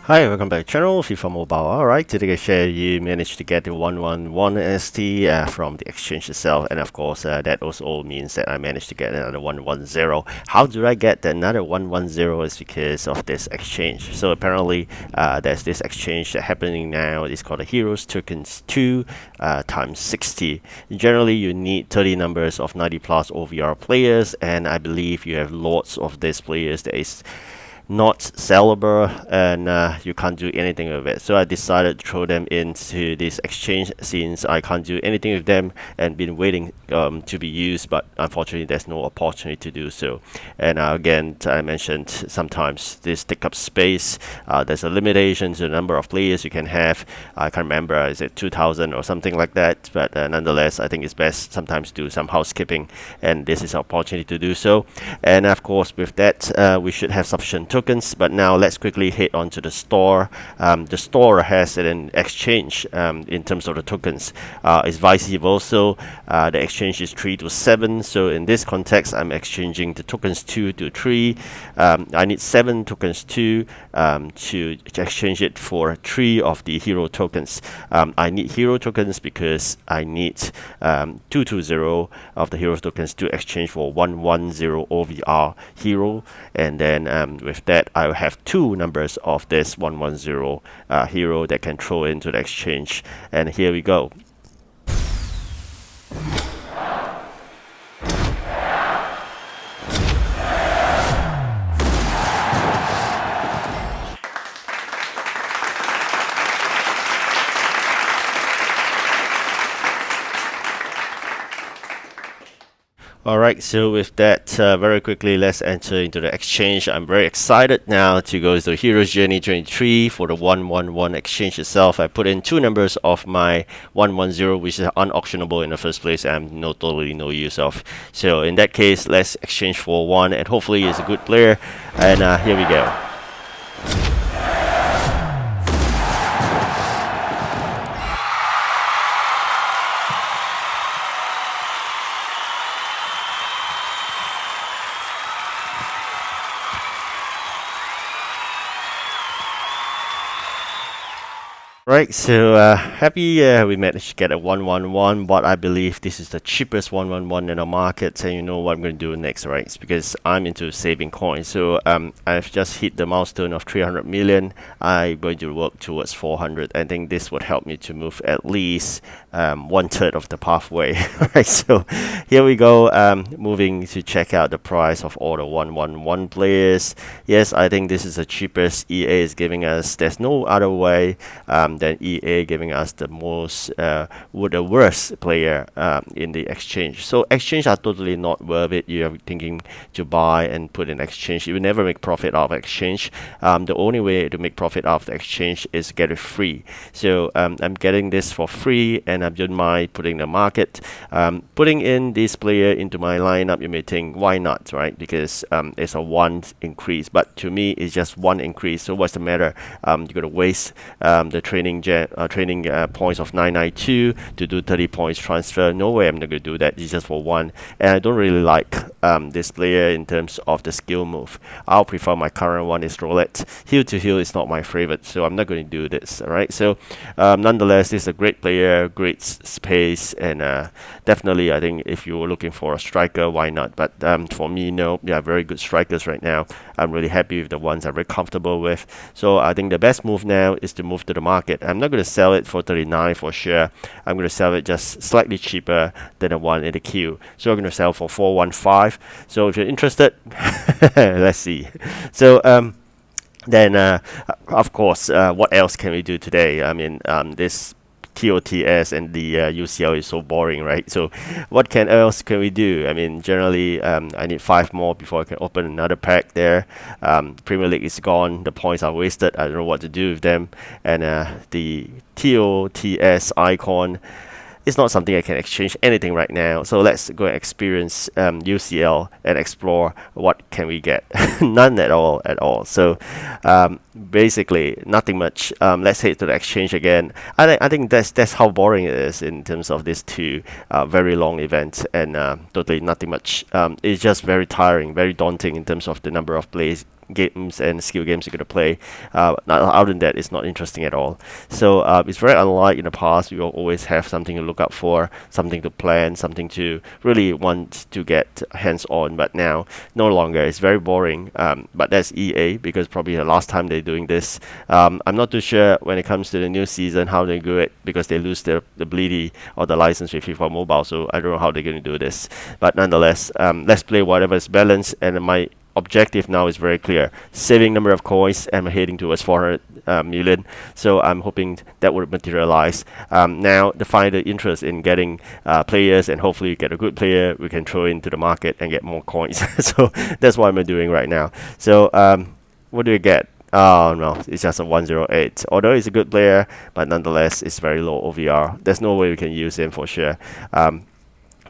Hi, welcome back to the channel, Fifa Mobile. Alright, today I share you managed to get the 111 ST from the exchange itself, and of course that also means that I managed to get another 110. How do I get another 110 is because of this exchange. So apparently there's this exchange that happening now. It's called the Heroes Tokens 2 times 60. Generally you need 30 numbers of 90 plus OVR players, and I believe you have lots of these players that is not sellable, and you can't do anything with it. So I decided to throw them into this exchange since I can't do anything with them and been waiting to be used, but unfortunately there's no opportunity to do so. And again, I mentioned sometimes this take up space. There's a limitation to the number of players you can have. I can't remember, is it 2000 or something like that, but nonetheless I think it's best sometimes do some housekeeping, and this is an opportunity to do so. And of course with that we should have sufficient tokens. But now let's quickly head on to the store. The store has an exchange in terms of the tokens. It's vice versa. The exchange is 3 to 7. So in this context, I'm exchanging the tokens 2 to 3. I need 7 tokens 2 to exchange it for 3 of the hero tokens. I need hero tokens because I need 220 of the hero tokens to exchange for 110 OVR hero, and then with that I will have 2 numbers of this 110 hero that can throw into the exchange. And here we go. Alright, so with that, very quickly, let's enter into the exchange. I'm very excited now to go to Heroes Journey 23 for the 111 exchange itself. I put in 2 numbers of my 110, which is unauctionable in the first place, and totally no use of. So in that case, let's exchange for 1, and hopefully it's a good player. And here we go. Right, so happy we managed to get a 111, but I believe this is the cheapest 111 in the market. And you know what I'm going to do next, right? It's because I'm into saving coins. So I've just hit the milestone of 300 million. I'm going to work towards 400. I think this would help me to move at least 1/3 of the pathway. Right, so here we go. Moving to check out the price of all the 111 players. Yes, I think this is the cheapest EA is giving us. There's no other way than EA giving us the most the worst player in the exchange. So exchange are totally not worth it. You're thinking to buy and put in exchange. You will never make profit out of exchange. The only way to make profit out of the exchange is get it free. So I'm getting this for free, and I'm doing my putting the market, putting in this player into my lineup. You may think, why not, right? Because it's a 1 increase, but to me it's just 1 increase. So what's the matter? You're gonna waste the training points of 992 to do 30 points transfer. No way I'm not going to do that. It's just for 1. And I don't really like this player in terms of the skill move. I'll prefer my current one is roulette. Heel to heel is not my favorite, so I'm not going to do this. Alright, so nonetheless, this is a great player, great space, and definitely I think if you were looking for a striker, why not? But for me, no, yeah, very good strikers right now. I'm really happy with the ones I'm very comfortable with. So I think the best move now is to move to the market. I'm not going to sell it for 39 for sure. I'm going to sell it just slightly cheaper than the one in the queue. So I'm going to sell for 415. So if you're interested, let's see. So then of course, what else can we do today? I mean, this TOTS and the UCL is so boring, right? So what else can we do? I mean, generally I need 5 more before I can open another pack there. Premier League is gone, the points are wasted, I don't know what to do with them. And the TOTS icon it's not something I can exchange anything right now. So let's go and experience UCL and explore what can we get. None at all. So basically nothing much. Let's head to the exchange again. I think that's how boring it is in terms of these 2 very long events, and totally nothing much. It's just very tiring, very daunting in terms of the number of plays games and skill games you're going to play. Other than that, it's not interesting at all. So it's very unlike in the past. You will always have something to look up for, something to plan, something to really want to get hands on. But now, no longer. It's very boring. But that's EA, because probably the last time they're doing this. I'm not too sure when it comes to the new season how they do it, because they lose the ability or the license with FIFA Mobile. So I don't know how they're going to do this. But nonetheless, let's play whatever is balanced. And my objective now is very clear: saving number of coins, and I'm heading towards 400 million. So I'm hoping that would materialize. Now the final interest in getting players, and hopefully get a good player we can throw into the market and get more coins. So that's what I'm doing right now. So what do we get? Oh no, it's just a 108. Although he's a good player, but nonetheless it's very low OVR. There's no way we can use him for sure.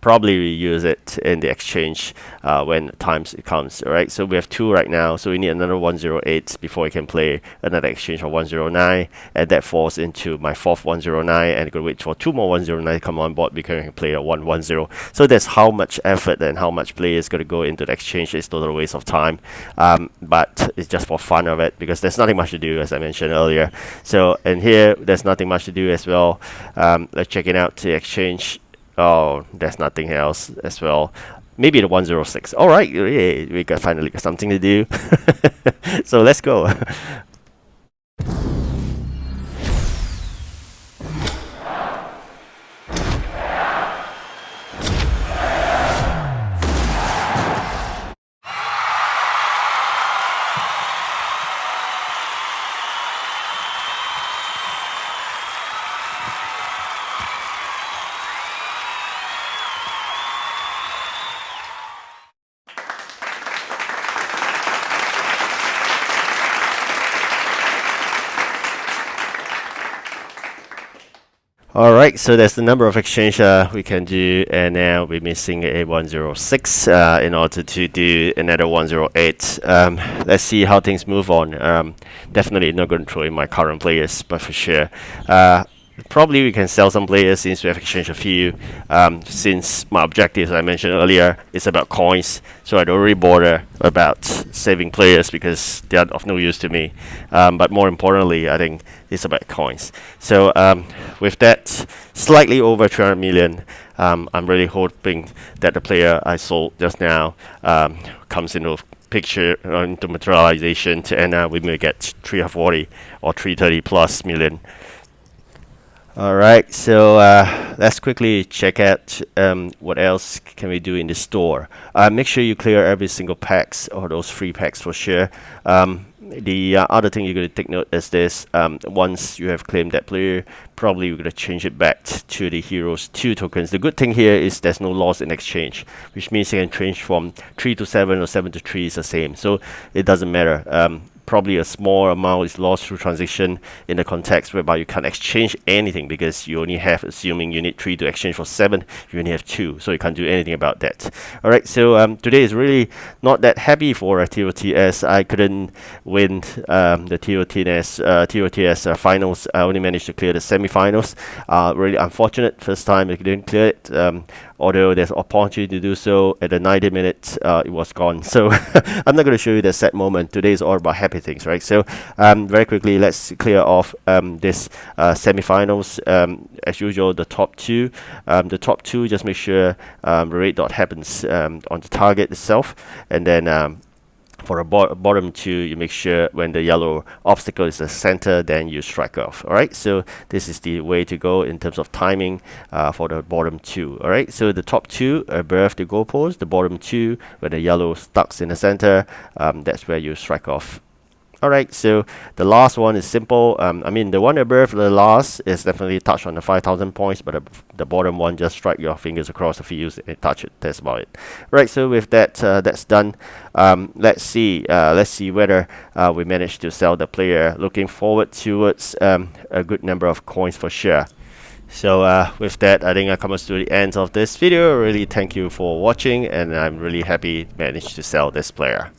Probably we use it in the exchange when times it comes. Alright, so we have 2 right now, so we need another 108 before we can play another exchange for 109, and that falls into my 4th 109, and I'm gonna wait for 2 more 109 to come on board because we can play a 110. So that's how much effort and how much play is gonna go into the exchange. It's total waste of time, but it's just for fun of it, because there's nothing much to do, as I mentioned earlier. So, and here there's nothing much to do as well. Let's check it out, the exchange. Oh, there's nothing else as well. Maybe the 106. All right, yeah, we got finally got something to do. So let's go. Alright, so that's the number of exchange we can do, and now we're missing a 106 in order to do another 108. Let's see how things move on. Definitely not going to throw in my current players, but for sure. Probably we can sell some players since we have exchanged a few. Since my objective, as I mentioned earlier, is about coins, so I don't really bother about saving players because they are of no use to me. But more importantly, I think it's about coins. So with that, slightly over 300 million, I'm really hoping that the player I sold just now comes into picture, into materialization, and we may get 340 or 330 plus million. Alright, so let's quickly check out what else can we do in the store. Make sure you clear every single packs, or those free packs for sure. The other thing you're going to take note is this: once you have claimed that player, probably you're going to change it back to the Heroes 2 tokens. The good thing here is there's no loss in exchange, which means you can change from 3 to 7 or 7 to 3 is the same, so it doesn't matter. Probably a small amount is lost through transition in the context whereby you can't exchange anything, because you only have, assuming you need 3 to exchange for 7, you only have 2, so you can't do anything about that. Alright, so today is really not that happy for TOTS. I couldn't win the TOTS finals. I only managed to clear the semi-finals. Really unfortunate, first time I didn't clear it. Although there's opportunity to do so, at the 90 minutes it was gone. So I'm not going to show you the sad moment. Today is all about happy things, right? So very quickly, let's clear off this semi-finals. As usual, the top 2. The top 2, just make sure the red dot happens on the target itself, and then for the bottom 2, you make sure when the yellow obstacle is the center, then you strike off. Alright, so this is the way to go in terms of timing for the bottom 2. Alright, so the top 2 above the goalpost, the bottom 2 where the yellow stuck in the center, that's where you strike off. Alright, so the last one is simple. I mean, the one above the last is definitely touch on the 5,000 points, but the bottom one, just strike your fingers across the fields and touch it. That's about it. Right, so with that, that's done. Let's see whether we manage to sell the player. Looking forward towards a good number of coins for sure. So with that, I think I come to the end of this video. Really thank you for watching, and I'm really happy managed to sell this player.